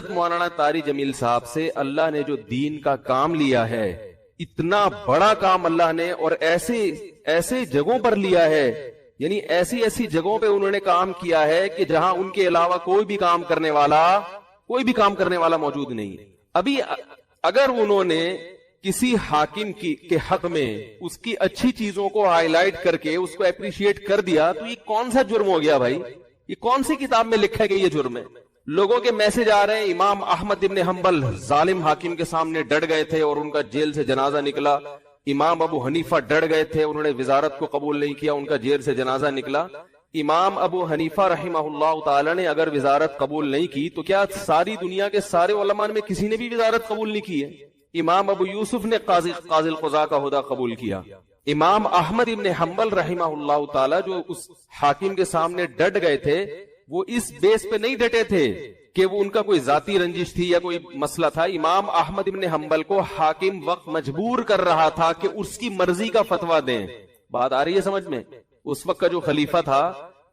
مولانا طاری جمیل صاحب سے اللہ نے جو دین کا کام لیا ہے، اتنا بڑا کام اللہ نے، اور ایسے جگہوں پر لیا ہے، یعنی ایسی جگہوں پہ انہوں نے کام کیا ہے کہ جہاں ان کے علاوہ کوئی بھی کام کرنے والا موجود نہیں ہے۔ ابھی اگر انہوں نے کسی حاکم کے حق میں اس کی اچھی چیزوں کو ہائی لائٹ کر کے اس کو اپریشیٹ کر دیا تو یہ کون سا جرم ہو گیا بھائی؟ یہ کون سی کتاب میں لکھا گیا یہ جرم ہے؟ لوگوں کے میسج آ رہے ہیں، امام احمد ابن حنبل ظالم حاکم کے سامنے ڈٹ گئے تھے اور ان کا جیل سے جنازہ نکلا، امام ابو حنیفہ ڈٹ گئے تھے، انہوں نے وزارت کو قبول نہیں کیا، ان کا جیل سے جنازہ نکلا۔ امام ابو حنیفہ رحمہ اللہ تعالی نے اگر وزارت قبول نہیں کی تو کیا ساری دنیا کے سارے علماء میں کسی نے بھی وزارت قبول نہیں کی ہے؟ امام ابو یوسف نے قاضی القضاء کا عہدہ قبول کیا۔ امام احمد ابن حنبل رحمہ اللہ تعالی جو اس حاکم کے سامنے ڈٹ گئے تھے، وہ اس بیس پہ نہیں ڈٹے تھے کہ وہ ان کا کوئی ذاتی رنجش تھی یا کوئی مسئلہ تھا۔ امام احمد ابن حنبل کو حاکم وقت مجبور کر رہا تھا کہ اس کی مرضی کا فتویٰ دیں۔ بات آ رہی ہے سمجھ میں؟ اس وقت کا جو خلیفہ تھا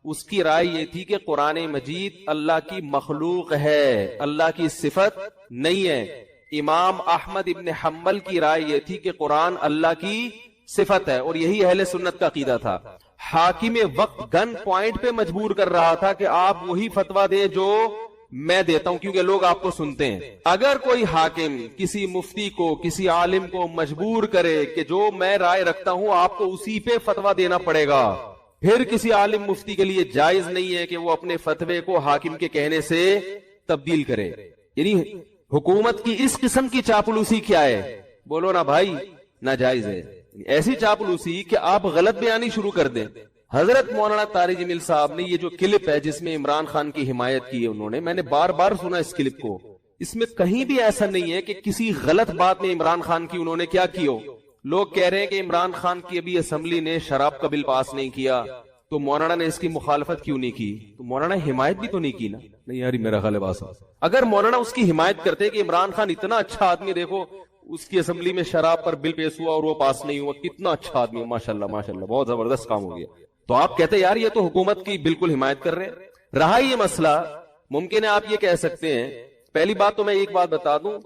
اس کی رائے یہ تھی کہ قرآن مجید اللہ کی مخلوق ہے، اللہ کی صفت نہیں ہے۔ امام احمد ابن حنبل کی رائے یہ تھی کہ قرآن اللہ کی صفت ہے، اور یہی اہل سنت کا عقیدہ تھا۔ حاکم وقت گن پوائنٹ پہ مجبور کر رہا تھا کہ آپ وہی فتویٰ دیں جو میں دیتا ہوں، کیونکہ لوگ آپ کو سنتے ہیں۔ اگر کوئی حاکم کسی مفتی کو، کسی عالم کو مجبور کرے کہ جو میں رائے رکھتا ہوں آپ کو اسی پہ فتویٰ دینا پڑے گا، پھر کسی عالم مفتی کے لیے جائز نہیں ہے کہ وہ اپنے فتوے کو حاکم کے کہنے سے تبدیل کرے۔ یعنی حکومت کی اس قسم کی چاپلوسی کیا ہے؟ بولو نا بھائی، ناجائز ہے۔ ایسی چاپلوسی کہ آپ غلط بیانی شروع کر دیں۔ حضرت مولانا طاری جمیل صاحب نے یہ جو کلپ ہے جس میں عمران خان کی حمایت کی ہے میں نے بار بار سنا اس کلپ کو، اس میں کہیں بھی ایسا نہیں ہے کہ کسی غلط بات میں عمران خان کی انہوں نے کیا کی ہو۔ لوگ کہہ رہے ہیں کہ عمران خان کی ابھی اسمبلی نے شراب کا بل پاس نہیں کیا تو مولانا نے اس کی مخالفت کیوں نہیں کی؟ تو مولانا حمایت بھی تو نہیں کی نا؟ نہیں یاری میرا خیال ہے بات، اگر مولانا اس کی حمایت کرتے کہ عمران خان اتنا اچھا آدمی، دیکھو اس کی اسمبلی میں شراب پر بل پیش ہوا اور وہ پاس نہیں ہوا، کتنا اچھا آدمی، ماشاءاللہ ماشاءاللہ بہت زبردست کام ہو گیا، تو آپ کہتے یار یہ تو حکومت کی بالکل حمایت کر رہے ہیں۔ رہا یہ مسئلہ، ممکن ہے آپ یہ کہہ سکتے ہیں، پہلی بات تو میں ایک بات بتا دوں،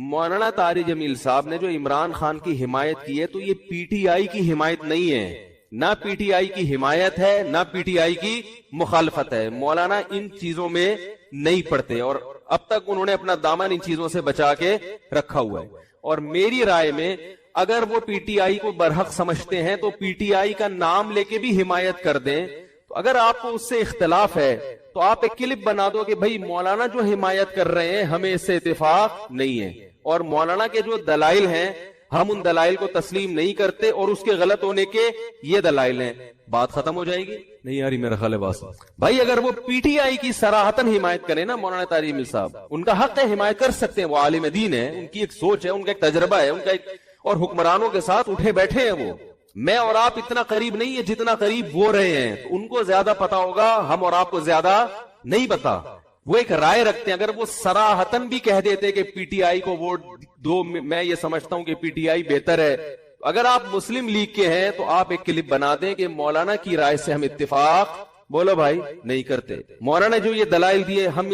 مولانا طاری جمیل صاحب نے جو عمران خان کی حمایت کی ہے تو یہ پی ٹی آئی کی حمایت نہیں ہے، نہ پی ٹی آئی کی حمایت ہے نہ پی ٹی آئی کی مخالفت ہے۔ مولانا ان چیزوں میں نہیں پڑتے اور اب تک انہوں نے اپنا دامن ان چیزوں سے بچا کے رکھا ہوا ہے، اور میری رائے میں اگر وہ پی ٹی آئی کو برحق سمجھتے ہیں تو پی ٹی آئی کا نام لے کے بھی حمایت کر دیں۔ تو اگر آپ کو اس سے اختلاف ہے تو آپ ایک کلپ بنا دو کہ بھائی مولانا جو حمایت کر رہے ہیں ہمیں اس سے اتفاق نہیں ہے، اور مولانا کے جو دلائل ہیں ہم ان دلائل کو تسلیم نہیں کرتے اور اس کے غلط ہونے کے یہ دلائل ہیں، بات ختم ہو جائے گی۔ نہیں یاری میرا خیال ہے بات بھائی، اگر وہ پی ٹی آئی کی صراحتاً حمایت کریں نا مولانا طاری جمیل صاحب، ان کا حق ہے حمایت کر سکتے ہیں، وہ عالم دین ہے، ان کی ایک سوچ ہے، ان کا ایک تجربہ ہے، ان کا ایک، اور حکمرانوں کے ساتھ اٹھے بیٹھے ہیں وہ، میں اور آپ اتنا قریب نہیں ہے جتنا قریب وہ رہے ہیں، تو ان کو زیادہ پتا ہوگا، ہم اور آپ کو زیادہ نہیں پتا۔ وہ ایک رائے رکھتے ہیں، اگر وہ صراحتاً بھی کہہ دیتے کہ پی ٹی آئی کو ووٹ دو، میں یہ سمجھتا ہوں کہ پی ٹی آئی بہتر ہے، اگر آپ مسلم لیگ کے ہیں تو آپ ایک کلپ بنا دیں کہ مولانا کی رائے سے ہم اتفاق، بولو بھائی، نہیں کرتے، مولانا جو یہ دلائل دیے ہم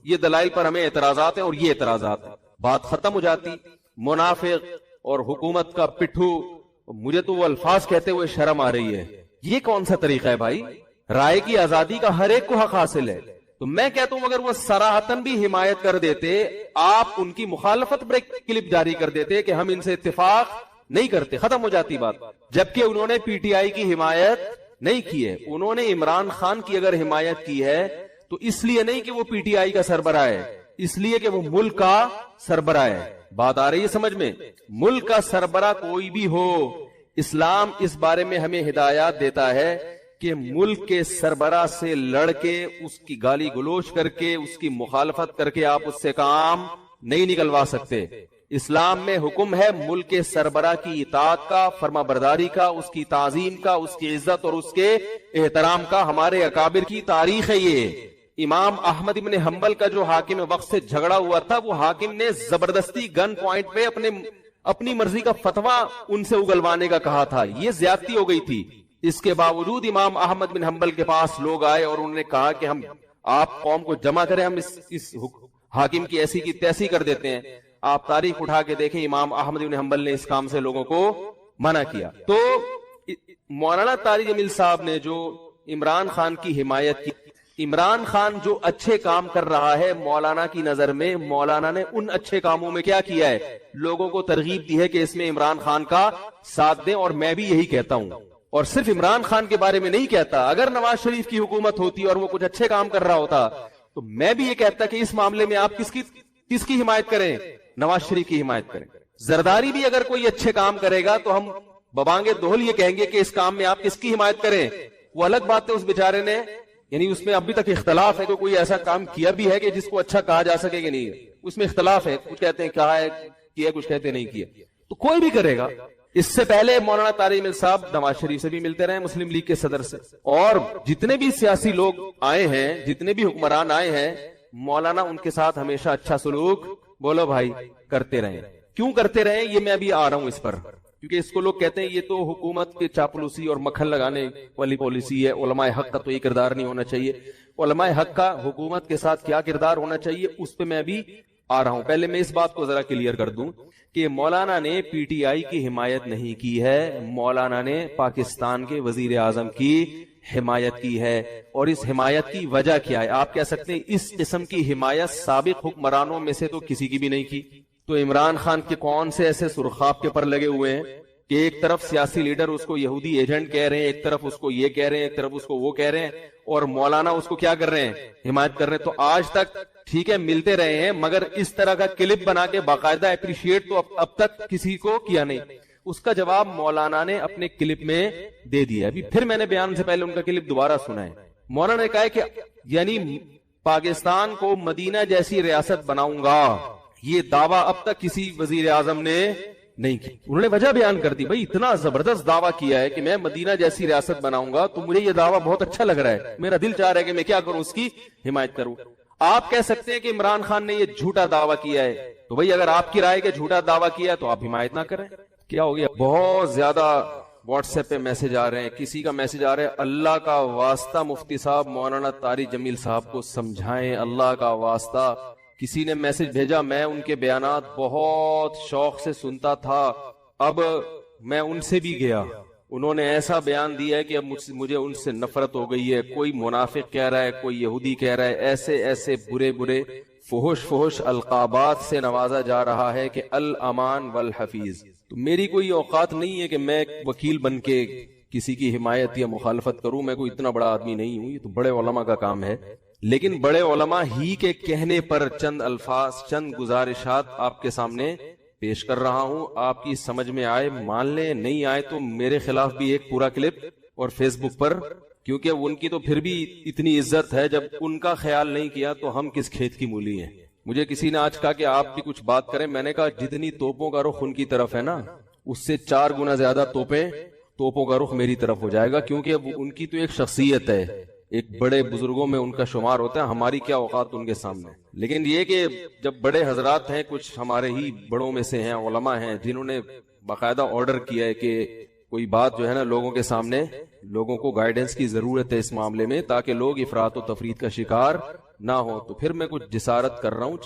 یہ دلائل پر ہمیں اعتراضات ہیں اور یہ اعتراضات ہیں، بات ختم ہو جاتی۔ منافق اور حکومت کا پٹھو، مجھے تو وہ الفاظ کہتے ہوئے شرم آ رہی ہے، یہ کون سا طریقہ ہے بھائی؟ رائے کی آزادی کا ہر ایک کو حق حاصل ہے، تو میں کہتا ہوں اگر وہ صراحتاً بھی حمایت کر دیتے، آپ ان کی مخالفت پر ایک کلپ جاری کر دیتے کہ ہم ان سے اتفاق نہیں کرتے، ختم ہو جاتی بات۔ جبکہ انہوں نے پی ٹی آئی کی حمایت نہیں کی ہے، انہوں نے عمران خان کی اگر حمایت کی ہے تو اس لیے نہیں کہ وہ پی ٹی آئی کا سربراہ ہے، اس لیے کہ وہ ملک کا سربراہ ہے۔ بات آ رہی ہے سمجھ میں؟ ملک کا سربراہ کوئی بھی ہو، اسلام اس بارے میں ہمیں ہدایات دیتا ہے کہ ملک کے سربراہ سے لڑ کے، اس کی گالی گلوچ کر کے، اس کی مخالفت کر کے آپ اس سے کام نہیں نکلوا سکتے۔ اسلام میں حکم ہے ملک کے سربراہ کی اطاعت کا، فرما برداری کا، اس کی تعظیم کا، اس کی عزت اور اس کے احترام کا، ہمارے اکابر کی تاریخ ہے یہ۔ امام احمد ابن حنبل کا جو حاکم وقت سے جھگڑا ہوا تھا، وہ حاکم نے زبردستی گن پوائنٹ پہ اپنی مرضی کا فتویٰ ان سے اگلوانے کا کہا تھا، یہ زیادتی ہو گئی تھی۔ اس کے باوجود امام احمد بن حنبل کے پاس لوگ آئے اور انہوں نے کہا کہ ہم آپ قوم کو جمع کریں، ہم اس حاکم کی ایسی کی تیسی کر دیتے ہیں. آپ تاریخ اٹھا کے دیکھیں, امام احمد بن حنبل نے اس کام سے لوگوں کو منع کیا. تو مولانا طارق جمیل صاحب نے جو عمران خان کی حمایت کی, عمران خان جو اچھے کام کر رہا ہے مولانا کی نظر میں, مولانا نے ان اچھے کاموں میں کیا کیا ہے, لوگوں کو ترغیب دی ہے کہ اس میں عمران خان کا ساتھ دیں. اور میں بھی یہی کہتا ہوں, اور صرف عمران خان کے بارے میں نہیں کہتا, اگر نواز شریف کی حکومت ہوتی اور وہ کچھ اچھے کام کر رہا ہوتا تو میں بھی یہ کہتا کہ اس معاملے میں آپ کس کی حمایت کریں, نواز شریف کی حمایت کریں. زرداری بھی اگر کوئی اچھے کام کرے گا تو ہم ببانگے دوہل یہ کہیں گے کہ اس کام میں آپ کس کی حمایت کریں. وہ الگ بات ہے, اس بیچارے نے, یعنی اس میں ابھی تک اختلاف ہے کہ کوئی ایسا کام کیا بھی ہے کہ جس کو اچھا کہا جا سکے کہ نہیں, اس میں اختلاف ہے. کچھ کہتے ہیں کہا ہے کیا, کچھ کہتے ہیں نہیں کیا. تو کوئی بھی کرے گا. اس سے پہلے مولانا طارق جمیل صاحب نواز شریف سے بھی ملتے رہے, مسلم لیگ کے صدر سے, اور جتنے بھی سیاسی لوگ آئے ہیں, جتنے بھی حکمران آئے ہیں, مولانا ان کے ساتھ ہمیشہ اچھا سلوک, بولو بھائی, کرتے رہے. کیوں کرتے رہے یہ میں ابھی آ رہا ہوں اس پر, کیونکہ اس کو لوگ کہتے ہیں یہ تو حکومت کے چاپلوسی اور مکھن لگانے والی پالیسی ہے, علماء حق کا تو یہ کردار نہیں ہونا چاہیے. علماء حق کا حکومت کے ساتھ کیا کردار ہونا چاہیے اس پہ میں ابھی آ رہا ہوں. پہلے میں اس بات کو ذرا کلیئر کر دوں کہ مولانا نے پی ٹی آئی کی حمایت نہیں کی ہے, مولانا نے پاکستان کے وزیر اعظم کی حمایت کی ہے. اور اس حمایت کی وجہ کیا ہے, آپ کہہ سکتے ہیں اس قسم کی حمایت سابق حکمرانوں میں سے تو کسی کی بھی نہیں کی. تو عمران خان کے کون سے ایسے سرخاب کے پر لگے ہوئے ہیں کہ ایک طرف سیاسی لیڈر اس کو یہودی ایجنٹ کہہ رہے ہیں, ایک طرف اس کو یہ کہہ رہے ہیں, ایک طرف اس کو وہ کہہ رہے ہیں, اور مولانا اس کو کیا کر رہے ہیں, حمایت کر رہے ہیں. تو آج تک ٹھیک ہے ملتے رہے ہیں, مگر اس طرح کا کلپ بنا کے باقاعدہ اپریشیٹ تو اب تک کسی کو کیا نہیں. اس کا جواب مولانا نے اپنے کلپ میں دے دیا. ابھی پھر میں نے بیان سے پہلے ان کا کلپ دوبارہ سنا ہے. مولانا نے کہا ہے کہ یعنی پاکستان کو مدینہ جیسی ریاست بناؤں گا, یہ دعویٰ اب تک کسی وزیر اعظم نے نہیں کی. انہوں نے وجہ بیان کر دی, بھائی اتنا زبردست دعویٰ کیا ہے کہ میں مدینہ جیسی ریاست بناؤں گا, تو مجھے یہ دعویٰ بہت اچھا لگ رہا ہے, میرا دل چاہ رہا ہے کہ میں کیا کروں, اس کی حمایت کروں. آپ کہہ سکتے ہیں کہ عمران خان نے یہ جھوٹا دعویٰ کیا ہے, تو بھائی اگر آپ کی رائے کہ جھوٹا دعویٰ کیا ہے تو آپ حمایت نہ کریں. کیا ہو گیا, بہت زیادہ واٹس ایپ پہ میسج آ رہے ہیں. کسی کا میسج آ رہا ہے, اللہ کا واسطہ مفتی صاحب مولانا طارق جمیل صاحب کو سمجھائیں, اللہ کا واسطہ. کسی نے میسج بھیجا, میں ان کے بیانات بہت شوق سے سنتا تھا, اب میں ان سے بھی گیا, انہوں نے ایسا بیان دیا ہے کہ اب مجھے ان سے نفرت ہو گئی ہے. کوئی منافق کہہ رہا ہے, کوئی یہودی کہہ رہا ہے, ایسے ایسے برے برے فحش القابات سے نوازا جا رہا ہے کہ الامان والحفیظ. تو میری کوئی اوقات نہیں ہے کہ میں وکیل بن کے کسی کی حمایت یا مخالفت کروں, میں کوئی اتنا بڑا آدمی نہیں ہوں, یہ تو بڑے علماء کا کام ہے. لیکن بڑے علماء ہی کے کہنے پر چند الفاظ, چند گزارشات آپ کے سامنے پیش کر رہا ہوں. آپ کی سمجھ میں آئے مان لیں, نہیں آئے تو میرے خلاف بھی ایک پورا کلپ اور فیس بک پر, کیونکہ ان کی تو پھر بھی اتنی عزت ہے, جب ان کا خیال نہیں کیا تو ہم کس کھیت کی مولی ہیں. مجھے کسی نے آج کہا کہ آپ بھی کچھ بات کریں, میں نے کہا جتنی توپوں کا رخ ان کی طرف ہے نا, اس سے 4 گنا زیادہ توپوں کا رخ میری طرف ہو جائے گا, کیونکہ ان کی تو ایک شخصیت ہے, ایک بڑے بزرگوں میں ان کا شمار ہوتا ہے. ہماری کیا اوقات ان کے سامنے. لیکن یہ کہ جب بڑے حضرات ہیں, کچھ ہمارے ہی بڑوں میں سے ہیں, علماء ہیں, جنہوں نے باقاعدہ آرڈر کیا ہے کہ کوئی بات جو ہے نا لوگوں کے سامنے, لوگوں کو گائیڈنس کی ضرورت ہے اس معاملے میں, تاکہ لوگ افراط و تفریط کا شکار نہ ہو. تو پھر میں کچھ جسارت کر رہا ہوں,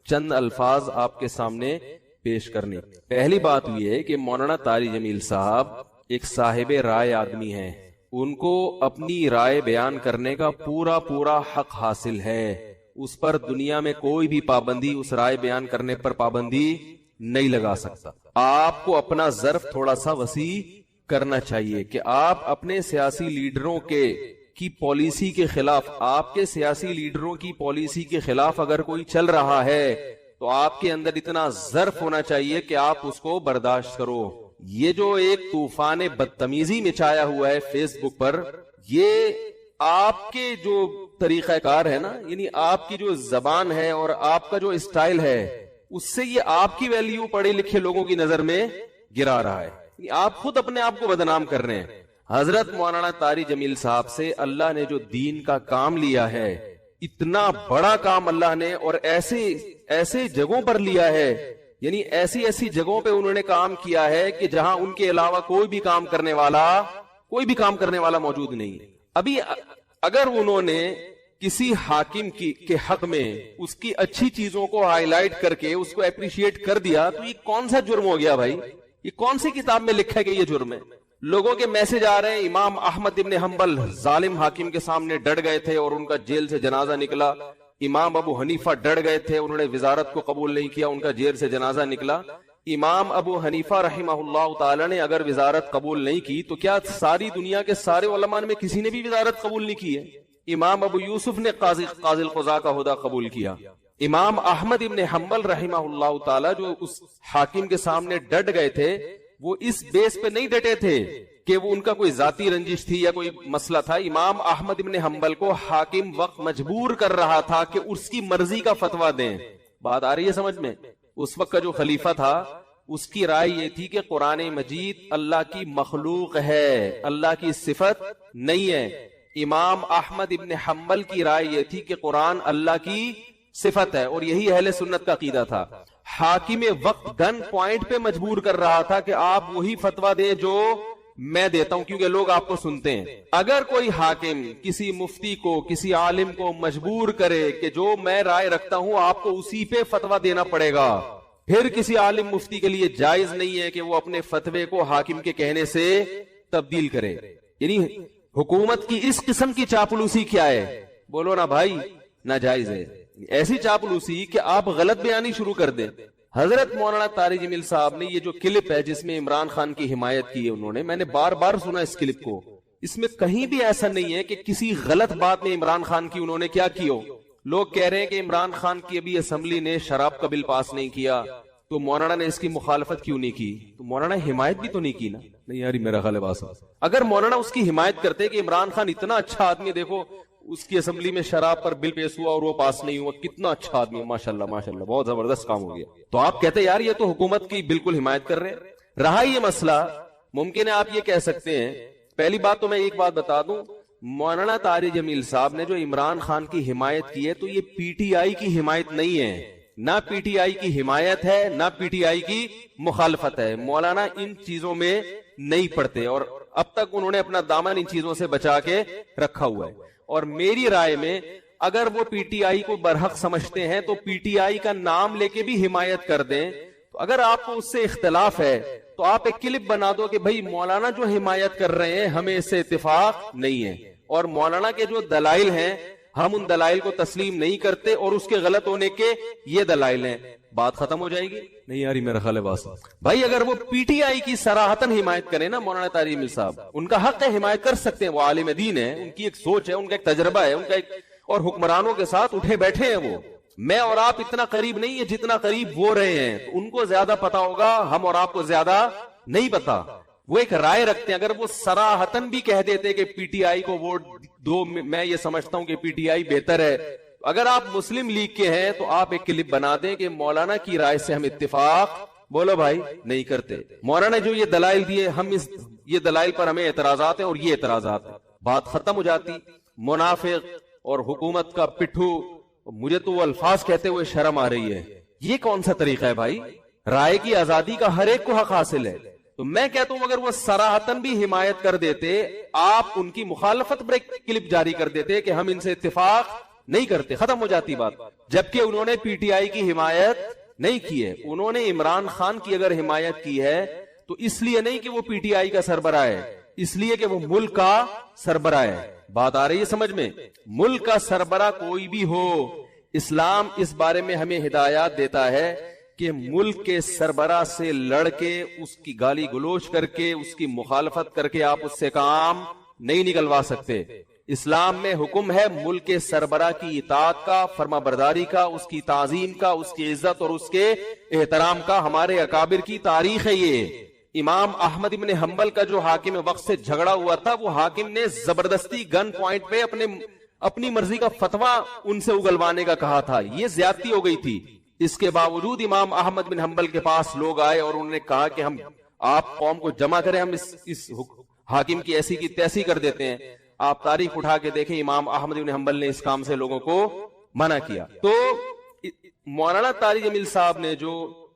چند الفاظ آپ کے سامنے پیش کرنے. پہلی بات یہ ہے کہ مولانا طارق جمیل صاحب ایک صاحب رائے آدمی ہیں, ان کو اپنی رائے بیان کرنے کا پورا حق حاصل ہے. اس پر دنیا میں کوئی بھی پابندی, اس رائے بیان کرنے پر پابندی نہیں لگا سکتا. آپ کو اپنا ظرف تھوڑا سا وسیع کرنا چاہیے کہ آپ اپنے سیاسی لیڈروں کی پالیسی کے خلاف, آپ کے سیاسی لیڈروں کی پالیسی کے خلاف اگر کوئی چل رہا ہے تو آپ کے اندر اتنا ظرف ہونا چاہیے کہ آپ اس کو برداشت کرو. یہ جو ایک طوفان بدتمیزی مچایا ہوا ہے فیس بک پر, یہ آپ کے جو طریقہ کار ہے نا, یعنی آپ کی جو زبان ہے اور آپ کا جو اسٹائل ہے, اس سے یہ آپ کی ویلیو پڑھے لکھے لوگوں کی نظر میں گرا رہا ہے. آپ خود اپنے آپ کو بدنام کر رہے ہیں. حضرت مولانا طارق جمیل صاحب سے اللہ نے جو دین کا کام لیا ہے, اتنا بڑا کام اللہ نے, اور ایسے جگہوں پر لیا ہے, یعنی ایسی جگہوں پہ انہوں نے کام کیا ہے کہ جہاں ان کے علاوہ کوئی بھی کام کرنے والا موجود نہیں ہے. ابھی اگر انہوں نے کسی حاکم کے حق میں اس کی اچھی چیزوں کو ہائی لائٹ کر کے اس کو اپریشیٹ کر دیا تو یہ کون سا جرم ہو گیا بھائی؟ یہ کون سی کتاب میں لکھا ہے کہ یہ جرم ہے؟ لوگوں کے میسج آ رہے ہیں امام احمد ابن حنبل ظالم حاکم کے سامنے ڈٹ گئے تھے اور ان کا جیل سے جنازہ نکلا. امام ابو حنیفہ ڈٹ گئے تھے, انہوں نے وزارت کو قبول نہیں کیا, ان کا جیل سے جنازہ نکلا. امام ابو حنیفہ رحمہ اللہ تعالی نے اگر وزارت قبول نہیں کی تو کیا ساری دنیا کے سارے علماء میں کسی نے بھی وزارت قبول نہیں کی ہے؟ امام ابو یوسف نے قاضی القضاء کا عہدہ قبول کیا. امام احمد ابن حنبل رحمہ اللہ تعالی جو اس حاکم کے سامنے ڈٹ گئے تھے وہ اس بیس پہ نہیں ڈٹے تھے کہ وہ ان کا کوئی ذاتی رنجش تھی یا کوئی مسئلہ تھا. امام احمد ابن حنبل کو حاکم وقت مجبور کر رہا تھا کہ اس کی مرضی کا فتویٰ دیں. بات آ رہی ہے سمجھ میں؟ اس وقت کا جو خلیفہ تھا اس کی رائے یہ تھی کہ قرآن مجید اللہ کی مخلوق ہے, اللہ کی صفت نہیں ہے. امام احمد ابن حنبل کی رائے یہ تھی کہ قرآن اللہ کی صفت ہے, اور یہی اہل سنت کا عقیدہ تھا. حاکم وقت گن پوائنٹ پہ مجبور کر رہا تھا کہ آپ وہی فتویٰ دیں جو میں دیتا ہوں, کیونکہ لوگ آپ کو سنتے ہیں. اگر کوئی حاکم کسی مفتی کو, کسی عالم کو مجبور کرے کہ جو میں رائے رکھتا ہوں آپ کو اسی پہ فتویٰ دینا پڑے گا, پھر کسی عالم مفتی کے لیے جائز نہیں ہے کہ وہ اپنے فتوے کو حاکم کے کہنے سے تبدیل کرے. یعنی حکومت کی اس قسم کی چاپلوسی کیا ہے؟ بولو نا بھائی, ناجائز ہے. ایسی چاپلوسی کہ آپ غلط بیانی شروع کر دیں. حضرت مولانا طارق جمیل صاحب نے یہ جو کلپ ہے جس میں عمران خان کی حمایت کی ہے انہوں نے, میں نے بار بار سنا اس کلپ کو, اس میں کہیں بھی ایسا نہیں ہے کہ کسی غلط بات میں عمران خان کی انہوں نے کیا کی ہو. لوگ کہہ رہے ہیں کہ عمران خان کی ابھی اسمبلی نے شراب کا بل پاس نہیں کیا تو مولانا نے اس کی مخالفت کیوں نہیں کی؟ تو مولانا حمایت بھی تو نہیں کی نا. نہیں یاری میرا خیال ہے اگر مولانا اس کی حمایت کرتے کہ عمران خان اتنا اچھا آدمی, دیکھو اس کی اسمبلی میں شراب پر بل پیش ہوا اور وہ پاس نہیں ہوا, کتنا اچھا آدمی ہے, ماشاءاللہ ماشاءاللہ بہت زبردست کام ہو گیا, تو آپ کہتے یار یہ تو حکومت کی بالکل حمایت کر رہے. رہا یہ مسئلہ, ممکن ہے آپ یہ کہہ سکتے ہیں, پہلی بات تو میں ایک بات بتا دوں, مولانا طارق جمیل صاحب نے جو عمران خان کی حمایت کی ہے تو یہ پی ٹی آئی کی حمایت نہیں ہے, نہ پی ٹی آئی کی حمایت ہے نہ پی ٹی آئی کی مخالفت ہے. مولانا ان چیزوں میں نہیں پڑتے اور اب تک انہوں نے اپنا دامن ان چیزوں سے بچا کے رکھا ہوا ہے. اور میری رائے میں اگر وہ پی ٹی آئی کو برحق سمجھتے ہیں تو پی ٹی آئی کا نام لے کے بھی حمایت کر دیں. تو اگر آپ کو اس سے اختلاف ہے تو آپ ایک کلپ بنا دو کہ بھائی مولانا جو حمایت کر رہے ہیں ہمیں اس سے اتفاق نہیں ہے, اور مولانا کے جو دلائل ہیں ہم ان دلائل کو تسلیم نہیں کرتے اور اس کے غلط ہونے کے یہ دلائل ہیں. بات ختم ہو جائے گی. نہیں یاری میرا خیال ہے بات بھائی, اگر وہ پی ٹی آئی کی صراحتاً حمایت کریں نا مولانا طارق جمیل صاحب, ان کا حق ہے, حمایت کر سکتے ہیں, وہ عالم دین ہے, ان کی ایک سوچ ہے, ان کا ایک تجربہ ہے, ان کا ایک, اور حکمرانوں کے ساتھ اٹھے بیٹھے ہیں وہ. میں اور آپ اتنا قریب نہیں ہے جتنا قریب وہ رہے ہیں, تو ان کو زیادہ پتا ہوگا, ہم اور آپ کو زیادہ نہیں پتا. وہ ایک رائے رکھتے ہیں, اگر وہ صراحتاً بھی کہہ دیتے کہ پی ٹی آئی کو ووٹ دو, میں یہ سمجھتا ہوں کہ پی ٹی آئی بہتر ہے. اگر آپ مسلم لیگ کے ہیں تو آپ ایک کلپ بنا دیں کہ مولانا کی رائے سے ہم اتفاق, بولو بھائی, نہیں کرتے. مولانا جو یہ دلائل دیے, ہم یہ دلائل پر ہمیں اعتراضات ہیں اور یہ اعتراضات ہیں, بات ختم ہو جاتی. منافق اور حکومت کا پٹھو, مجھے تو وہ الفاظ کہتے ہوئے شرم آ رہی ہے. یہ کون سا طریقہ ہے بھائی؟ رائے کی آزادی کا ہر ایک کو حق حاصل ہے. تو میں کہتا ہوں اگر وہ صراحتاً بھی حمایت کر دیتے, آپ ان کی مخالفت پر ایک کلپ جاری کر دیتے کہ ہم ان سے اتفاق نہیں کرتے, ختم ہو جاتی بات. جبکہ انہوں نے پی ٹی آئی کی حمایت نہیں کی ہے, انہوں نے عمران خان کی اگر حمایت کی ہے تو اس لیے نہیں کہ وہ پی ٹی آئی کا سربراہ ہے, اس لیے کہ وہ ملک کا سربراہ ہے. بات آ رہی ہے سمجھ میں؟ ملک کا سربراہ کوئی بھی ہو, اسلام اس بارے میں ہمیں ہدایات دیتا ہے کہ ملک کے سربراہ سے لڑ کے, اس کی گالی گلوچ کر کے, اس کی مخالفت کر کے آپ اس سے کام نہیں نکلوا سکتے. اسلام میں حکم ہے ملک کے سربراہ کی اطاعت کا, فرما برداری کا, اس کی تعظیم کا, اس کی عزت اور اس کے احترام کا. ہمارے اکابر کی تاریخ ہے یہ. امام احمد ابن حنبل کا جو حاکم وقت سے جھگڑا ہوا تھا, وہ حاکم نے زبردستی گن پوائنٹ پہ اپنی مرضی کا فتویٰ ان سے اگلوانے کا کہا تھا. یہ زیادتی ہو گئی تھی. اس کے باوجود امام احمد بن حنبل کے پاس لوگ آئے اور انہوں نے کہا کہ ہم, آپ قوم کو جمع کریں, ہم اس حاکم کی ایسی کی تیسی کر دیتے ہیں. آپ تاریخ اٹھا کے دیکھیں, امام احمد بن حنبل نے اس کام سے لوگوں کو منع کیا. تو مولانا طارق جمیل صاحب نے جو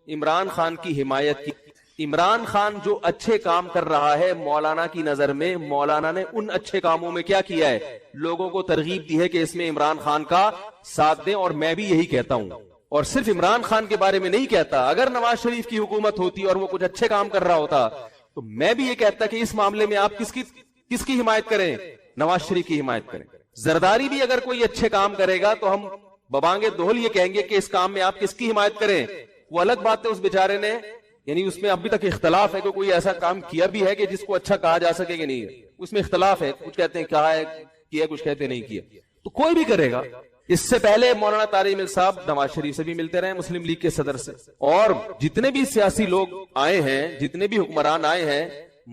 عمران خان کی حمایت کی, عمران خان جو اچھے کام کر رہا ہے مولانا کی نظر میں، مولانا نے ان اچھے کاموں میں کیا کیا ہے؟ لوگوں کو ترغیب دی ہے کہ اس میں عمران خان کا ساتھ دیں، اور میں بھی یہی کہتا ہوں، اور صرف عمران خان کے بارے میں نہیں کہتا، اگر نواز شریف کی حکومت ہوتی اور وہ کچھ اچھے کام کر رہا ہوتا تو میں بھی یہ کہتا کہ اس معاملے میں آپ کس کی حمایت کریں؟ نواز شریف کی حمایت کریں۔ زرداری بھی اگر کوئی اچھے کام کرے گا تو ہم ببانگے دوہل یہ کہیں گے کہ اس کام میں آپ کس کی حمایت کریں۔ وہ الگ بات ہے اس بیچارے نے، یعنی اس میں ابھی تک اختلاف ہے کہ کوئی ایسا کام کیا بھی ہے کہ جس کو اچھا کہا جا سکے کہ نہیں، اس میں اختلاف ہے، کچھ کہتے ہیں کہا ہے کیا، کچھ کہتے ہیں نہیں کیا، تو کوئی بھی کرے گا۔ اس سے پہلے مولانا طارق جمیل صاحب نواز شریف سے بھی ملتے رہے، مسلم لیگ کے صدر سے، اور جتنے بھی سیاسی لوگ آئے ہیں، جتنے بھی حکمران آئے ہیں،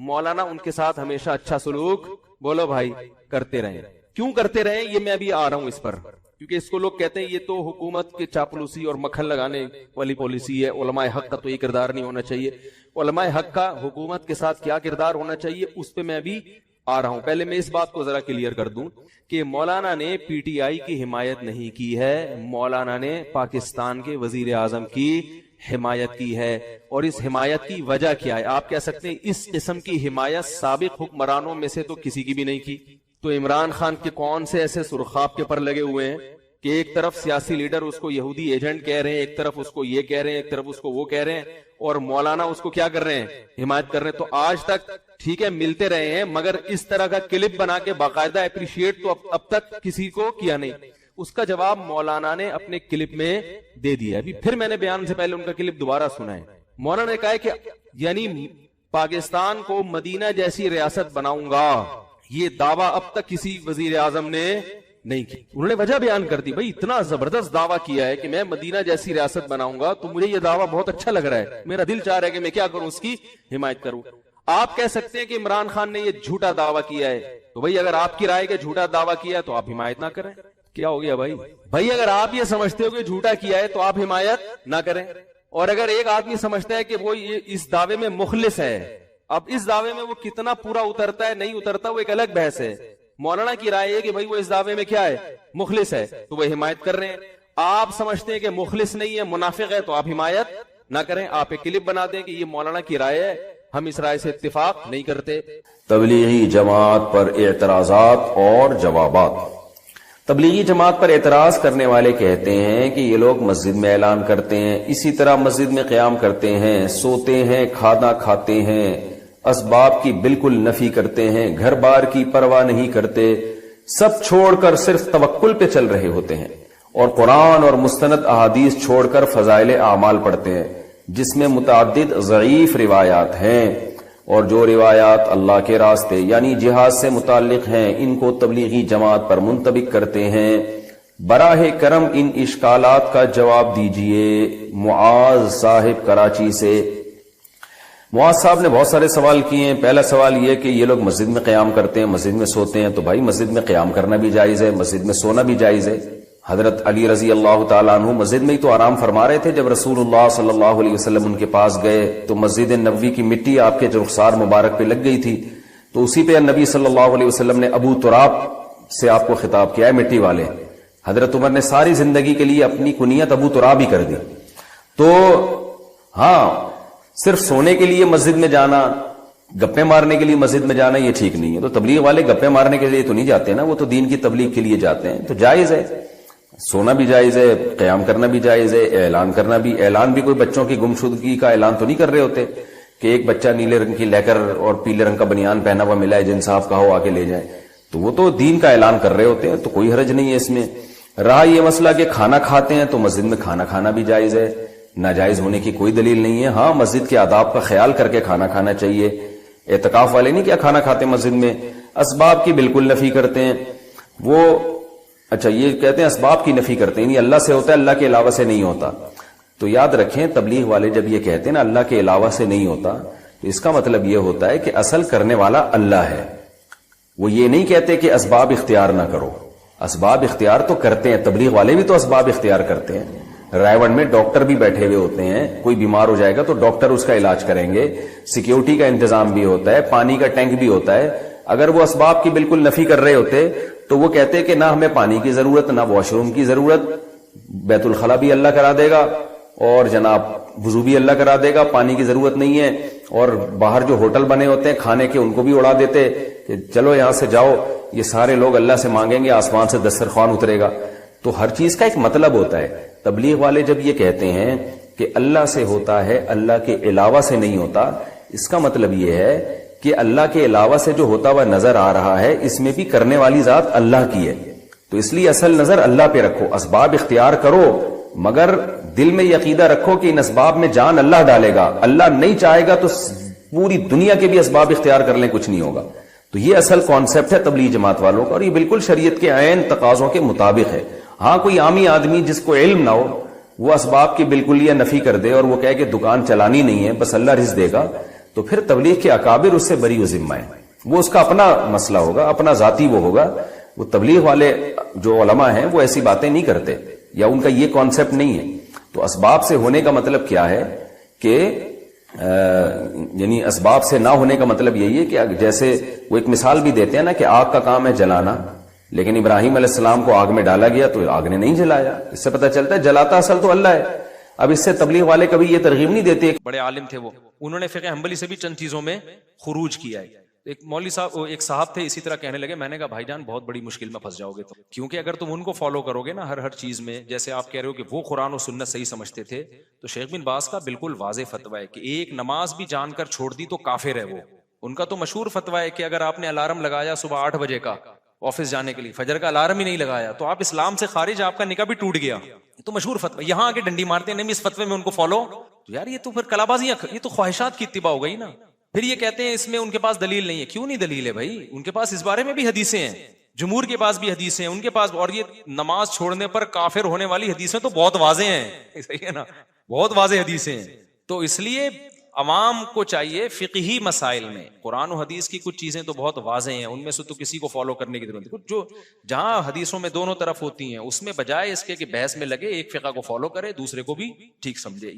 مولانا ان کے ساتھ ہمیشہ اچھا سلوک، بولو بھائی، کرتے رہے۔ کیوں کرتے رہے یہ میں ابھی آ رہا ہوں اس پر، کیونکہ اس کو لوگ کہتے ہیں یہ تو حکومت کے چاپلوسی اور مکھن لگانے والی پالیسی ہے، علماء حق کا تو یہ کردار نہیں ہونا چاہیے۔ علماء حق کا حکومت کے ساتھ کیا کردار ہونا چاہیے اس پہ میں ابھی آ رہا ہوں۔ پہلے میں اس بات کو ذرا کلیئر کر دوں کہ مولانا نے پی ٹی آئی کی حمایت نہیں کی ہے، مولانا نے پاکستان کے وزیر اعظم کی حمایت کی ہے، اور اس حمایت کی وجہ کیا ہے؟ آپ کہہ سکتے ہیں اس قسم کی حمایت سابق حکمرانوں میں سے تو کسی کی بھی نہیں کی۔ تو عمران خان کے کون سے ایسے سرخاب کے پر لگے ہوئے ہیں کہ ایک طرف سیاسی لیڈر اس کو یہودی ایجنٹ کہہ رہے ہیں، ایک طرف اس کو یہ کہہ رہے ہیں، ایک طرف اس کو وہ کہہ رہے ہیں، اور مولانا اس کو کیا کر رہے ہیں؟ حمایت کر رہے ہیں۔ تو آج تک ٹھیک ہے ملتے رہے ہیں، مگر اس طرح کا کلپ بنا کے باقاعدہ اپریشیٹ تو اب تک کسی کو کیا نہیں۔ اس کا جواب مولانا نے اپنے کلپ میں دے دیا۔ ابھی پھر میں نے بیان سے پہلے ان کا کلپ دوبارہ سنا ہے۔ مولانا نے کہا ہے کہ یعنی پاکستان کو مدینہ جیسی ریاست بناؤں گا، یہ دعویٰ اب تک کسی وزیر اعظم نے نہیں کی۔ انہوں نے وجہ بیان کر دی، بھائی اتنا زبردست دعویٰ کیا ہے کہ میں مدینہ جیسی ریاست بناؤں گا، تو مجھے یہ دعویٰ بہت اچھا لگ رہا ہے، میرا دل چاہ رہا ہے کہ میں کیا کروں، اس کی حمایت کروں۔ آپ کہہ سکتے ہیں کہ عمران خان نے یہ جھوٹا دعویٰ کیا ہے، تو بھائی اگر آپ کی رائے کہ جھوٹا دعویٰ کیا ہے تو آپ حمایت نہ کریں۔ کیا ہو گیا بھائی اگر آپ یہ سمجھتے ہو کہ جھوٹا کیا ہے تو آپ حمایت نہ کریں، اور اگر ایک آدمی سمجھتا ہے کہ وہ اس دعوے میں مخلص ہے، اب اس دعوے میں وہ کتنا پورا اترتا ہے نہیں اترتا وہ ایک الگ بحث ہے۔ مولانا کی رائے ہے کہ بھائی وہ اس دعوے میں کیا ہے، مخلص ہے، تو وہ حمایت کر رہے ہیں۔ آپ سمجھتے ہیں کہ مخلص نہیں ہے، منافق ہے، تو آپ حمایت نہ کریں، آپ ایک کلپ بنا دیں کہ یہ مولانا کی رائے ہے، ہم اس رائے سے اتفاق نہیں کرتے۔ تبلیغی جماعت پر اعتراضات اور جوابات۔ تبلیغی جماعت پر اعتراض کرنے والے کہتے ہیں کہ یہ لوگ مسجد میں اعلان کرتے ہیں، اسی طرح مسجد میں قیام کرتے ہیں، سوتے ہیں، کھانا کھاتے ہیں، اسباب کی بالکل نفی کرتے ہیں، گھر بار کی پرواہ نہیں کرتے، سب چھوڑ کر صرف توکل پہ چل رہے ہوتے ہیں، اور قرآن اور مستند احادیث چھوڑ کر فضائل اعمال پڑھتے ہیں، جس میں متعدد ضعیف روایات ہیں، اور جو روایات اللہ کے راستے یعنی جہاد سے متعلق ہیں ان کو تبلیغی جماعت پر منطبق کرتے ہیں۔ براہ کرم ان اشکالات کا جواب دیجئے۔ معاذ صاحب کراچی سے۔ معاذ صاحب نے بہت سارے سوال کیے ہیں۔ پہلا سوال یہ کہ یہ لوگ مسجد میں قیام کرتے ہیں، مسجد میں سوتے ہیں، تو بھائی مسجد میں قیام کرنا بھی جائز ہے، مسجد میں سونا بھی جائز ہے۔ حضرت علی رضی اللہ تعالیٰ عنہ مسجد میں ہی تو آرام فرما رہے تھے جب رسول اللہ صلی اللہ علیہ وسلم ان کے پاس گئے، تو مسجد نبوی کی مٹی آپ کے رخسار مبارک پہ لگ گئی تھی، تو اسی پہ نبی صلی اللہ علیہ وسلم نے ابو تراب سے آپ کو خطاب کیا ہے، مٹی والے۔ حضرت عمر نے ساری زندگی کے لیے اپنی کنیت ابو تراب ہی کر دی۔ تو ہاں، صرف سونے کے لیے مسجد میں جانا، گپے مارنے کے لیے مسجد میں جانا، یہ ٹھیک نہیں ہے۔ تو تبلیغ والے گپے مارنے کے لیے تو نہیں جاتے نا، وہ تو دین کی تبلیغ کے لیے جاتے ہیں، تو جائز ہے، سونا بھی جائز ہے، قیام کرنا بھی جائز ہے، اعلان کرنا بھی۔ اعلان بھی کوئی بچوں کی گمشدگی کا اعلان تو نہیں کر رہے ہوتے کہ ایک بچہ نیلے رنگ کی لیکر اور پیلے رنگ کا بنیان پہنا ہوا ملا ہے، جن صاحب کا ہو آ کے لے جائے، تو وہ تو دین کا اعلان کر رہے ہوتے ہیں، تو کوئی حرج نہیں ہے اس میں۔ رہا یہ مسئلہ کہ کھانا کھاتے ہیں، تو مسجد میں کھانا کھانا بھی جائز ہے، ناجائز ہونے کی کوئی دلیل نہیں ہے۔ ہاں، مسجد کے آداب کا خیال کر کے کھانا کھانا چاہیے۔ اعتکاف والے نہیں کیا کھانا کھاتے مسجد میں، اسباب کی بالکل نفی کرتے ہیں وہ۔ اچھا، یہ کہتے ہیں اسباب کی نفی کرتے ہیں، یعنی اللہ سے ہوتا ہے، اللہ کے علاوہ سے نہیں ہوتا۔ تو یاد رکھیں، تبلیغ والے جب یہ کہتے ہیں نا اللہ کے علاوہ سے نہیں ہوتا، تو اس کا مطلب یہ ہوتا ہے کہ اصل کرنے والا اللہ ہے۔ وہ یہ نہیں کہتے کہ اسباب اختیار نہ کرو، اسباب اختیار تو کرتے ہیں، تبلیغ والے بھی تو اسباب اختیار کرتے ہیں۔ رائے ون میں ڈاکٹر بھی بیٹھے ہوئے ہوتے ہیں، کوئی بیمار ہو جائے گا تو ڈاکٹر اس کا علاج کریں گے، سیکیورٹی کا انتظام بھی ہوتا ہے، پانی کا ٹینک بھی ہوتا ہے۔ اگر وہ اسباب کی بالکل نفی کر رہے ہوتے تو وہ کہتے کہ نہ ہمیں پانی کی ضرورت، نہ واش روم کی ضرورت، بیت الخلا بھی اللہ کرا دے گا، اور جناب وضو بھی اللہ کرا دے گا، پانی کی ضرورت نہیں ہے، اور باہر جو ہوٹل بنے ہوتے ہیں کھانے کے ان کو بھی اڑا دیتے کہ چلو یہاں سے جاؤ، یہ سارے لوگ اللہ سے مانگیں گے، آسمان سے دسترخوان اترے گا. تو ہر چیز کا ایک مطلب ہوتا ہے. تبلیغ والے جب یہ کہتے ہیں کہ اللہ سے ہوتا ہے، اللہ کے علاوہ سے نہیں ہوتا، اس کا مطلب یہ ہے کہ اللہ کے علاوہ سے جو ہوتا ہوا نظر آ رہا ہے اس میں بھی کرنے والی ذات اللہ کی ہے. تو اس لیے اصل نظر اللہ پہ رکھو، اسباب اختیار کرو، مگر دل میں یہ عقیدہ رکھو کہ ان اسباب میں جان اللہ ڈالے گا. اللہ نہیں چاہے گا تو پوری دنیا کے بھی اسباب اختیار کر لیں کچھ نہیں ہوگا. تو یہ اصل کانسیپٹ ہے تبلیغ جماعت والوں کا، اور یہ بالکل شریعت کے عین تقاضوں کے مطابق ہے. ہاں کوئی عامی آدمی جس کو علم نہ ہو وہ اسباب کی بالکل یہ نفی کر دے اور وہ کہے کہ دکان چلانی نہیں ہے، بس اللہ رزق دے گا، تو پھر تبلیغ کے اکابر اس سے بری و ذمہ ہے. وہ اس کا اپنا مسئلہ ہوگا، اپنا ذاتی وہ ہوگا. وہ تبلیغ والے جو علماء ہیں وہ ایسی باتیں نہیں کرتے، یا ان کا یہ کانسیپٹ نہیں ہے. تو اسباب سے ہونے کا مطلب کیا ہے کہ یعنی اسباب سے نہ ہونے کا مطلب یہی ہے کہ جیسے وہ ایک مثال بھی دیتے ہیں نا کہ آگ کا کام ہے جلانا، لیکن ابراہیم علیہ السلام کو آگ میں ڈالا گیا تو آگ نے نہیں جلایا. اس سے پتہ چلتا ہے جلاتا اصل تو اللہ ہے. اب اس سے تبلیغ والے کبھی یہ ترغیب نہیں دیتے. بڑے عالم تھے وہ، انہوں نے فقہ حنبلی سے بھی چند چیزوں میں خروج کیا ہے. ایک مولوی صاحب، ایک صاحب تھے، اسی طرح کہنے لگے. میں نے کہا بھائی جان بہت بڑی مشکل میں پھنس جاؤ گے تو، کیونکہ اگر تم ان کو فالو کرو گے نا ہر چیز میں، جیسے آپ کہہ رہے ہو کہ وہ قرآن و سنت صحیح سمجھتے تھے، تو شیخ بن باز کا بالکل واضح فتویٰ ہے کہ ایک نماز بھی جان کر چھوڑ دی تو کافر ہے وہ. ان کا تو مشہور فتویٰ ہے کہ اگر آپ نے الارم لگایا صبح 8 بجے کا آفس جانے کے لیے، فجر کا الارم ہی نہیں لگایا، تو آپ اسلام سے خارج، آپ کا نکاح بھی ٹوٹ گیا. یہ تو مشہور فتویٰ. یہاں آگے ڈنڈی مارتے ہیں نہیں اس فتوے میں ان کو فالو. تو یار یہ تو پھر کلابازیاں، یہ تو خواہشات کی اتباع ہو گئی نا. پھر یہ کہتے ہیں اس میں ان کے پاس دلیل نہیں ہے. کیوں نہیں دلیل ہے بھائی؟ ان کے پاس اس بارے میں بھی حدیثیں ہیں، جمہور کے پاس بھی حدیثیں ہیں، ان کے پاس. اور یہ نماز چھوڑنے پر کافر ہونے والی حدیثیں تو بہت واضح ہیں، صحیح ہے نا، بہت واضح حدیثیں ہیں. تو اس لیے عوام کو چاہیے فقہی مسائل میں قرآن و حدیث کی کچھ چیزیں تو بہت واضح ہیں، ان میں سے تو کسی کو فالو کرنے کی ضرورت نہیں. کچھ جو جہاں حدیثوں میں دونوں طرف ہوتی ہیں اس میں بجائے اس کے کہ بحث میں لگے، ایک فقہ کو فالو کرے، دوسرے کو بھی ٹھیک سمجھے.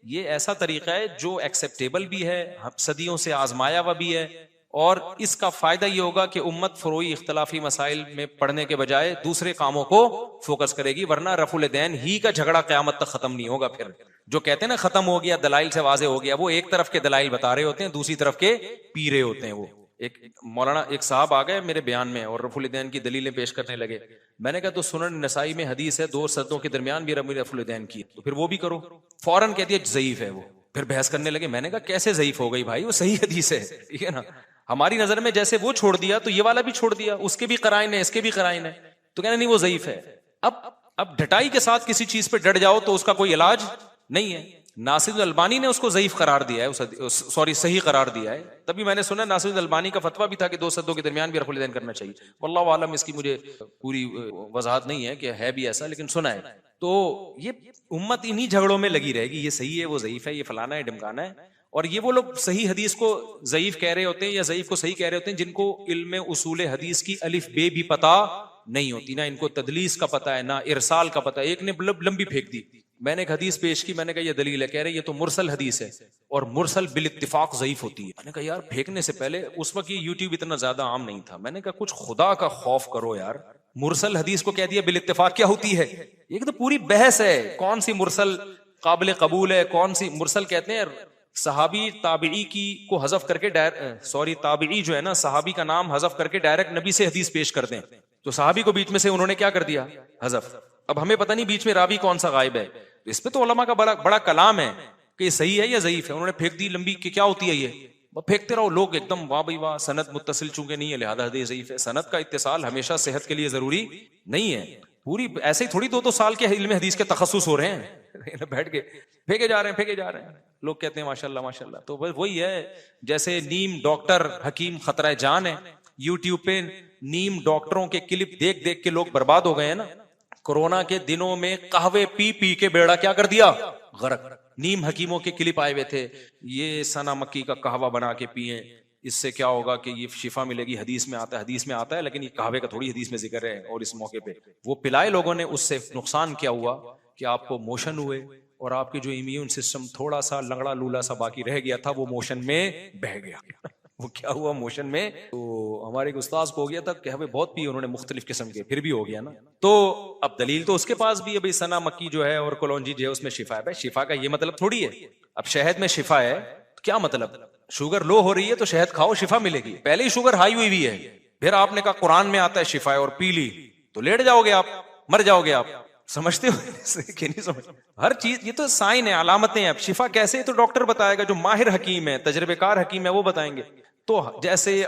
یہ ایسا طریقہ ہے جو ایکسیپٹیبل بھی ہے، صدیوں سے آزمایا ہوا بھی ہے، اور اس کا فائدہ یہ ہوگا کہ امت فروعی اختلافی مسائل میں پڑھنے کے بجائے دوسرے کاموں کو فوکس کرے گی. ورنہ رفع الدین ہی کا جھگڑا قیامت تک ختم نہیں ہوگا. پھر جو کہتے ہیں نا ختم ہو گیا، دلائل سے واضح ہو گیا، وہ ایک طرف کے دلائل بتا رہے ہوتے ہیں، دوسری طرف کے پی رہے ہوتے ہیں. وہ ایک مولانا ایک صاحب آ گئے میرے بیان میں اور رفع الدین کی دلیلیں پیش کرنے لگے. میں نے کہا تو سنن نسائی میں حدیث ہے 2 سجدوں کے درمیان بھی رفع الدین کی، تو پھر وہ بھی کرو. فوراً کہتی ہے ضعیف ہے وہ. پھر بحث کرنے لگے. میں نے کہا کیسے ضعیف ہو گئی بھائی، وہ صحیح حدیث ہے، ٹھیک ہے نا. ہماری نظر میں جیسے وہ چھوڑ دیا تو یہ والا بھی چھوڑ دیا، اس کے بھی قرائن ہے، اس کے بھی قرائن ہے. تو کہنا نہیں وہ ضعیف ہے. اب ڈٹائی کے ساتھ کسی چیز پہ ڈٹ جاؤ تو اس کا کوئی علاج نہیں ہے. ناصر الالبانی نے اس کو ضعیف قرار دیا ہے، صحیح قرار دیا ہے. تبھی میں نے سنا ناصر الالبانی کا فتویٰ بھی تھا کہ 2 سجدوں کے درمیان بھی رفع الدین کرنا چاہیے. واللہ عالم، اس کی مجھے پوری وضاحت نہیں ہے کہ ہے بھی ایسا، لیکن سنا ہے. تو یہ امت انہی جھگڑوں میں لگی رہے گی، یہ صحیح ہے وہ ضعیف ہے، یہ فلانا ہے ڈمکانا ہے. اور یہ وہ لوگ صحیح حدیث کو ضعیف کہہ رہے ہوتے ہیں یا ضعیف کو صحیح کہہ رہے ہوتے ہیں جن کو علم اصول حدیث کی الف بے بھی پتہ نہیں ہوتی، نہ ان کو تدلیس کا پتہ ہے، نہ ارسال کا پتہ ہے. ایک نے لمبی پھینک دی. میں نے ایک حدیث پیش کی، میں نے کہا یہ دلیل ہے. کہہ رہے یہ تو مرسل حدیث ہے اور مرسل بالاتفاق ضعیف ہوتی ہے. میں نے کہا یار پھینکنے سے پہلے، اس وقت یہ یوٹیوب اتنا زیادہ عام نہیں تھا، میں نے کہا کچھ خدا کا خوف کرو یار. مرسل حدیث کو کہہ دیا بالاتفاق کیا ہوتی ہے. ایک تو پوری بحث ہے کون سی مرسل قابل قبول ہے، کون سی مرسل. کہتے ہیں صحابی تابعی کی کو حذف کر کے تابعی جو ہے نا صحابی کا نام حذف کر کے ڈائریکٹ نبی سے حدیث پیش کرتے ہیں. تو صحابی کو بیچ میں سے انہوں نے کیا کر دیا، حذف. اب ہمیں پتہ نہیں بیچ میں راوی کون سا غائب ہے. اس پہ تو علماء کا بڑا کلام ہے کہ یہ صحیح ہے یا ضعیف ہے. انہوں نے پھینک دی لمبی کہ کیا ہوتی ہے یہ. پھینکتے رہو لوگ ایک دم واہ بھائی واہ، سند متصل چونکہ نہیں ہے لہذا حدیث ضعیف ہے. سند کا اتصال ہمیشہ صحت کے لیے ضروری نہیں ہے. پوری ایسے ہی تھوڑی 2 سال کے علم حدیث کے تخصص ہو رہے ہیں، بیٹھ کے پھینکے جا رہے ہیں. لوگ کہتے ہیں ماشاءاللہ ماشاءاللہ. تو وہی ہے جیسے نیم ڈاکٹر حکیم خطرہ جان ہے. یوٹیوب پہ نیم ڈاکٹروں کے کلپ دیکھ دیکھ کے لوگ برباد ہو گئے ہیں نا. کورونا کے دنوں میں قہوے پی پی کے بیڑا کیا کر دیا، غرق. نیم حکیموں کے کلپ آئے ہوئے تھے، یہ سنا مکی کا قہوہ بنا کے پیئیں، اس سے کیا ہوگا کہ یہ شفا ملے گی. حدیث میں آتا ہے لیکن یہ قہوے کا تھوڑی حدیث میں ذکر ہے. اور اس موقع پہ وہ پلائے لوگوں نے، اس سے نقصان کیا ہوا کہ آپ کو موشن ہوئے اور آپ کے جو امیون سسٹم تھوڑا سا لنگڑا لولا سا باقی رہ گیا تھا وہ موشن میں بہہ گیا. وہ کیا ہوا موشن میں. تو ہمارے ایک استاذ کو ہو گیا تھا کہ ہمیں بہت پی، انہوں نے مختلف قسم کے، پھر بھی ہو گیا نا. تو اب دلیل تو اس کے پاس بھی ہے، سنا مکی جو ہے اور کلونجی جو ہے اس میں شفا ہے. بھائی شفا کا یہ مطلب تھوڑی ہے. اب شہد میں شفا ہے تو کیا مطلب، شوگر لو ہو رہی ہے تو شہد کھاؤ, شفا ملے گی. پہلے ہی شوگر ہائی ہوئی ہے, پھر آپ نے کہا قرآن میں آتا ہے شفا ہے اور پی لی تو لیٹ جاؤ گے آپ, مر جاؤ گے آپ. سمجھتے ہو کہ نہیں سمجھ؟ ہر چیز یہ تو سائن ہے, علامتیں ہیں. اب شفا کیسے تو ڈاکٹر بتائے گا, جو ماہر حکیم ہے, تجربے کار حکیم ہے, وہ بتائیں گے. تو جیسے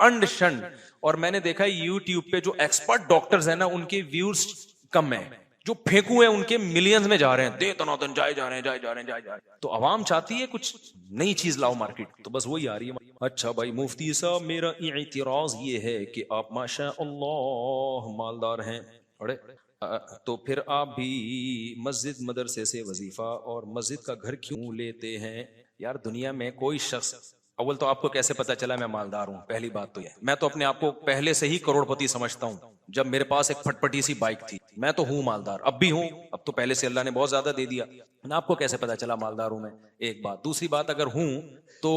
انڈ شنڈ, اور میں نے دیکھا یوٹیوب پہ جو ایکسپرٹ ڈاکٹرز ہیں نا, ان کے ویوز کم ہیں, جو پھینکو ہیں ان کے ملینز میں جا رہے ہیں, دے تنادن جائے جا رہے ہیں. تو عوام چاہتی ہے کچھ نئی چیز لاؤ مارکیٹ, تو بس وہی آ رہی ہے. اچھا بھائی مفتی صاحب, میرا اعتراض یہ ہے کہ آپ ماشاء اللہ مالدار ہیں, تو پھر آپ بھی مسجد مدرسے سے وظیفہ اور مسجد کا گھر کیوں لیتے ہیں؟ یار دنیا میں کوئی شخص, اول تو آپ کو کیسے پتا چلا میں مالدار ہوں؟ پہلی بات تو یہ, میں تو اپنے آپ کو پہلے سے ہی کروڑ پتی سمجھتا ہوں. جب میرے پاس ایک پھٹ پٹی سی بائک تھی, میں تو ہوں مالدار, اب بھی ہوں, اب تو پہلے سے اللہ نے بہت زیادہ دے دیا. آپ کو کیسے پتا چلا مالدار ہوں میں؟ ایک بات. دوسری بات, اگر ہوں تو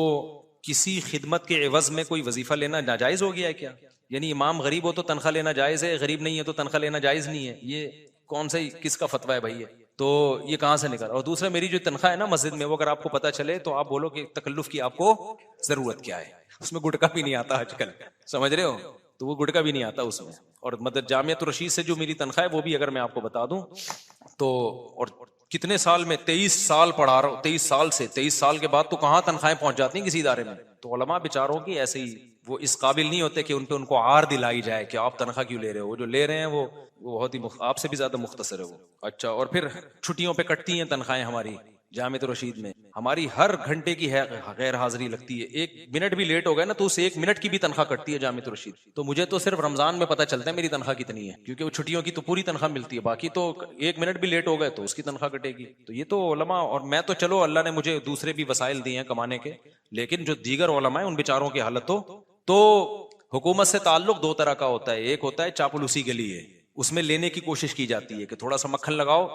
کسی خدمت کے عوض میں کوئی وظیفہ لینا ناجائز ہو گیا ہے کیا؟ یعنی امام غریب ہو تو تنخواہ لینا جائز ہے, غریب نہیں ہے تو تنخواہ لینا جائز نہیں ہے؟ یہ کون سے کس کا فتویٰ ہے بھائی؟ تو یہ کہاں سے نکلا؟ اور دوسرا, میری جو تنخواہ ہے نا مسجد میں, وہ اگر آپ کو پتا چلے تو آپ بولو کہ تکلف کی آپ کو ضرورت کیا ہے. اس میں گٹکا بھی نہیں آتا آج کل, سمجھ رہے ہو؟ تو وہ گٹکا بھی نہیں آتا اس میں. اور مدد جامعۃ الرشید سے جو میری تنخواہ ہے وہ بھی اگر میں آپ کو بتا دوں تو, اور کتنے سال میں 23 سال پڑھا رہا ہوں, 23 سال کے بعد تو کہاں تنخواہیں پہنچ جاتی ہیں کسی ادارے میں. تو علماء بیچاروں کی ایسے ہی, وہ اس قابل نہیں ہوتے کہ ان کو عار دلائی جائے کہ آپ تنخواہ کیوں لے رہے ہو. وہ جو لے رہے ہیں وہ بہت ہی آپ سے بھی زیادہ مختصر ہے وہ. اچھا, اور پھر چھٹیوں پہ کٹتی ہیں تنخواہیں ہماری جامعۃ الرشید میں, ہماری ہر گھنٹے کی غیر حاضری لگتی ہے. 1 منٹ بھی لیٹ ہو گئے نا تو اسے 1 منٹ کی بھی تنخواہ کٹتی ہے جامعۃ الرشید. تو مجھے تو صرف رمضان میں پتہ چلتا ہے میری تنخواہ کتنی ہے, کیونکہ وہ چھٹیوں کی تو پوری تنخواہ ملتی ہے, باقی تو 1 منٹ بھی لیٹ ہو گئے تو اس کی تنخواہ کٹے گی. تو یہ تو علماء, اور میں تو چلو اللہ نے مجھے دوسرے بھی وسائل دیے ہیں کمانے کے, لیکن جو دیگر علماء ہیں ان بیچاروں کی حالت تو حکومت سے تعلق 2 طرح کا ہوتا ہے. ایک ہوتا ہے چاپلوسی کے لیے, اس میں لینے کی کوشش کی جاتی ہے کہ تھوڑا سا مکھن لگاؤ,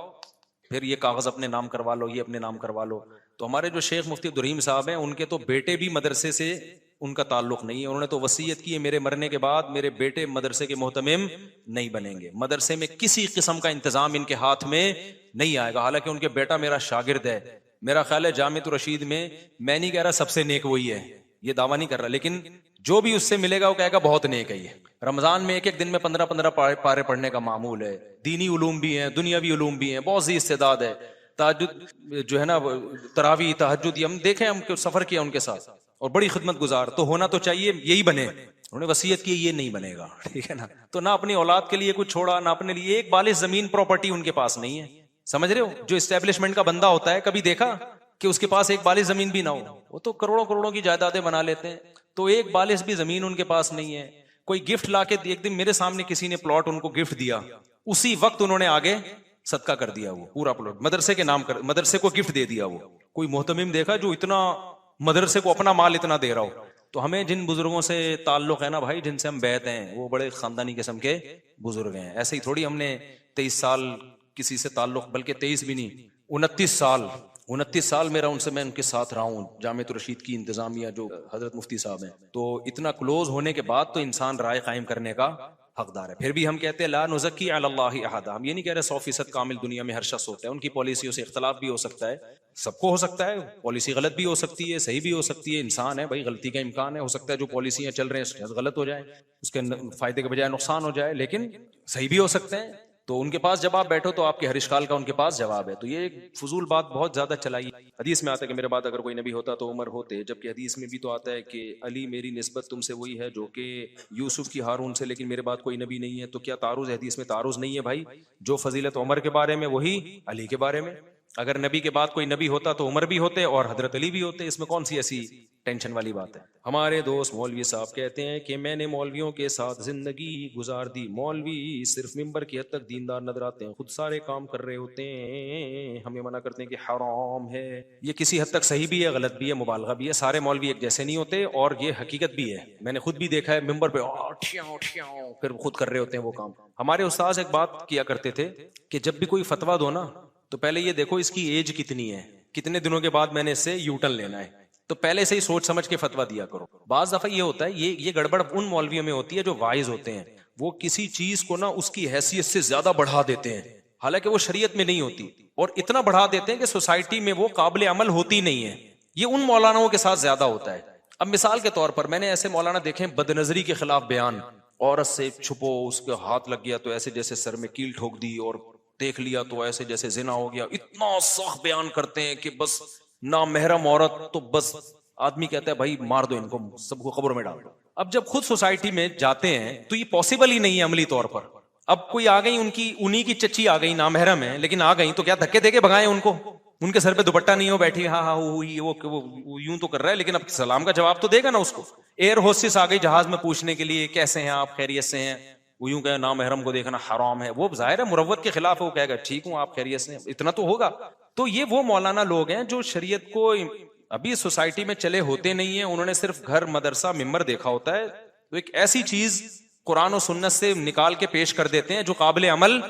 پھر یہ کاغذ اپنے نام کروا لو, یہ اپنے نام کروا لو. تو ہمارے جو شیخ مفتی عبدالرحیم صاحب ہیں, ان کے تو بیٹے بھی مدرسے سے ان کا تعلق نہیں ہے. انہوں نے تو وصیت کی ہے میرے مرنے کے بعد میرے بیٹے مدرسے کے محتمم نہیں بنیں گے, مدرسے میں کسی قسم کا انتظام ان کے ہاتھ میں نہیں آئے گا. حالانکہ ان کے بیٹا میرا شاگرد ہے, میرا خیال ہے جامعۃ الرشید میں نہیں کہہ رہا سب سے نیک وہی ہے, یہ دعویٰ نہیں کر رہا, لیکن جو بھی اس سے ملے گا وہ کہے گا بہت نیک ہے. یہ رمضان میں ایک دن میں 15 پارے پڑھنے کا معمول ہے. دینی علوم بھی ہیں, دنیاوی علوم بھی ہیں, بہت سی استعداد ہے. تہجد جو ہے نا, تراویح تہجد, ہم دیکھیں, ہم سفر کیا ان کے ساتھ, اور بڑی خدمت گزار. تو ہونا تو چاہیے یہی بنے, انہوں نے وصیت کی یہ نہیں بنے گا, ٹھیک ہے نا. تو نہ اپنی اولاد کے لیے کچھ چھوڑا, نہ اپنے لیے ایک بالغ زمین پراپرٹی ان کے پاس نہیں ہے. سمجھ رہے ہو؟ جو اسٹیبلشمنٹ کا بندہ ہوتا ہے, کبھی دیکھا کہ اس کے پاس ایک بالغ زمین بھی نہ ہو؟ وہ تو کروڑوں کی جائیدادیں بنا لیتے ہیں. تو ایک بالغ بھی زمین ان کے پاس نہیں ہے. کوئی گفٹ لا کے, ایک دن میرے سامنے کسی نے پلاٹ ان کو گفٹ دیا, اسی وقت انہوں نے آگے صدقہ کر دیا, وہ پورا پلاٹ مدرسے کے نام کر, مدرسے کو گفٹ دے دیا. وہ کوئی محتمم دیکھا جو اتنا مدرسے کو اپنا مال اتنا دے رہا ہو. تو ہمیں جن بزرگوں سے تعلق ہے نا بھائی, جن سے ہم بیعت ہیں, وہ بڑے خاندانی قسم کے بزرگ ہیں. ایسے ہی تھوڑی ہم نے 23 سال کسی سے تعلق, بلکہ 23 بھی نہیں, 29 سال میرا ان سے, میں ان کے ساتھ رہا ہوں. جامعۃ الرشید کی انتظامیہ جو حضرت مفتی صاحب ہیں, تو اتنا کلوز ہونے کے بعد تو انسان رائے قائم کرنے کا حقدار ہے. پھر بھی ہم کہتے ہیں لا نزکی علی اللہ احد, ہم یہ نہیں کہہ رہے 100% کامل دنیا میں ہر شخص ہوتا ہے. ان کی پالیسیوں سے اختلاف بھی ہو سکتا ہے, سب کو ہو سکتا ہے, پالیسی غلط بھی ہو سکتی ہے, صحیح بھی ہو سکتی ہے. انسان ہے بھائی, غلطی کا امکان ہے, ہو سکتا ہے جو پالیسیاں چل رہے ہیں غلط ہو جائے, اس کے فائدے کے بجائے نقصان ہو جائے, لیکن صحیح بھی ہو سکتے ہیں. تو ان کے پاس جب آپ بیٹھو تو آپ کے ہر اشکال کا ان کے پاس جواب ہے. تو یہ ایک فضول بات بہت زیادہ چلائی. حدیث میں آتا ہے کہ میرے بعد اگر کوئی نبی ہوتا تو عمر ہوتے, جبکہ حدیث میں بھی تو آتا ہے کہ علی میری نسبت تم سے وہی ہے جو کہ یوسف کی ہارون سے, لیکن میرے بعد کوئی نبی نہیں ہے. تو کیا تعارض ہے؟ حدیث میں تعارض نہیں ہے بھائی. جو فضیلت عمر کے بارے میں وہی علی کے بارے میں. اگر نبی کے بعد کوئی نبی ہوتا تو عمر بھی ہوتے اور حضرت علی بھی ہوتے. اس میں کون سی ایسی ٹینشن والی بات ہے؟ ہمارے دوست مولوی صاحب کہتے ہیں کہ میں نے مولویوں کے ساتھ زندگی گزار دی, مولوی صرف ممبر کی حد تک دیندار نظر آتے ہیں, خود سارے کام کر رہے ہوتے ہیں, ہمیں منع کرتے ہیں کہ حرام ہے. یہ کسی حد تک صحیح بھی ہے, غلط بھی ہے, مبالغہ بھی ہے. سارے مولوی ایک جیسے نہیں ہوتے, اور یہ حقیقت بھی ہے. میں نے خود بھی دیکھا ہے ممبر پہ پھر خود کر رہے ہوتے ہیں وہ کام. ہمارے استاذ ایک بات کیا کرتے تھے کہ جب بھی کوئی فتویٰ دو نا تو پہلے یہ دیکھو اس کی ایج کتنی ہے, کتنے دنوں کے بعد میں نے اس سے یو ٹرن لینا ہے. تو پہلے سے ہی سوچ سمجھ کے فتویٰ دیا کرو. بعض دفعہ یہ ہوتا ہے, یہ گڑبڑ ان مولویوں میں ہوتی ہے جو واعظ ہوتے ہیں, وہ کسی چیز کو نا اس کی حیثیت سے زیادہ بڑھا دیتے ہیں, حالانکہ وہ شریعت میں نہیں ہوتی, اور اتنا بڑھا دیتے ہیں کہ سوسائٹی میں وہ قابل عمل ہوتی نہیں ہے. یہ ان مولاناؤں کے ساتھ زیادہ ہوتا ہے اب مثال کے طور پر میں نے ایسے مولانا دیکھے بد نظری کے خلاف بیان، عورت سے چھپو، اس کے ہاتھ لگ گیا تو ایسے جیسے سر میں کیل ٹھوک دی، اور دیکھ لیا تو ایسے جیسے زنا ہو گیا، اتنا سخت بیان کرتے ہیں کہ بس نامحرم عورت تو بس آدمی کہتا ہے بھائی مار دو ان کو، سب کو قبر میں ڈال دو۔ اب جب خود سوسائٹی میں جاتے ہیں تو یہ پاسبل ہی نہیں ہے عملی طور پر۔ اب کوئی آ گئی انہی کی چچی آ گئی، نامحرم ہے لیکن آ گئی، تو کیا دھکے دے کے بھگائیں ان کو؟ ان کے سر پہ دوپٹہ نہیں ہو، بیٹھی ہاں وہ یوں تو کر رہا ہے، لیکن اب سلام کا جواب تو دے گا نا اس کو۔ ایئر ہوسٹس آ گئی جہاز میں پوچھنے کے لیے کیسے ہیں آپ، خیریت سے ہیں؟ وہ یوں کہ نامحرم کو دیکھنا حرام ہے، وہ ظاہر ہے مروت کے خلاف ہے، وہ کہے گا ٹھیک ہوں آپ خیریت سے ہیں، اتنا تو ہوگا۔ تو یہ وہ مولانا لوگ ہیں جو شریعت کو ابھی سوسائٹی میں چلے ہوتے نہیں ہیں، انہوں نے صرف گھر مدرسہ ممبر دیکھا ہوتا ہے، تو ایک ایسی چیز قرآن و سنت سے نکال کے پیش کر دیتے ہیں جو قابل عمل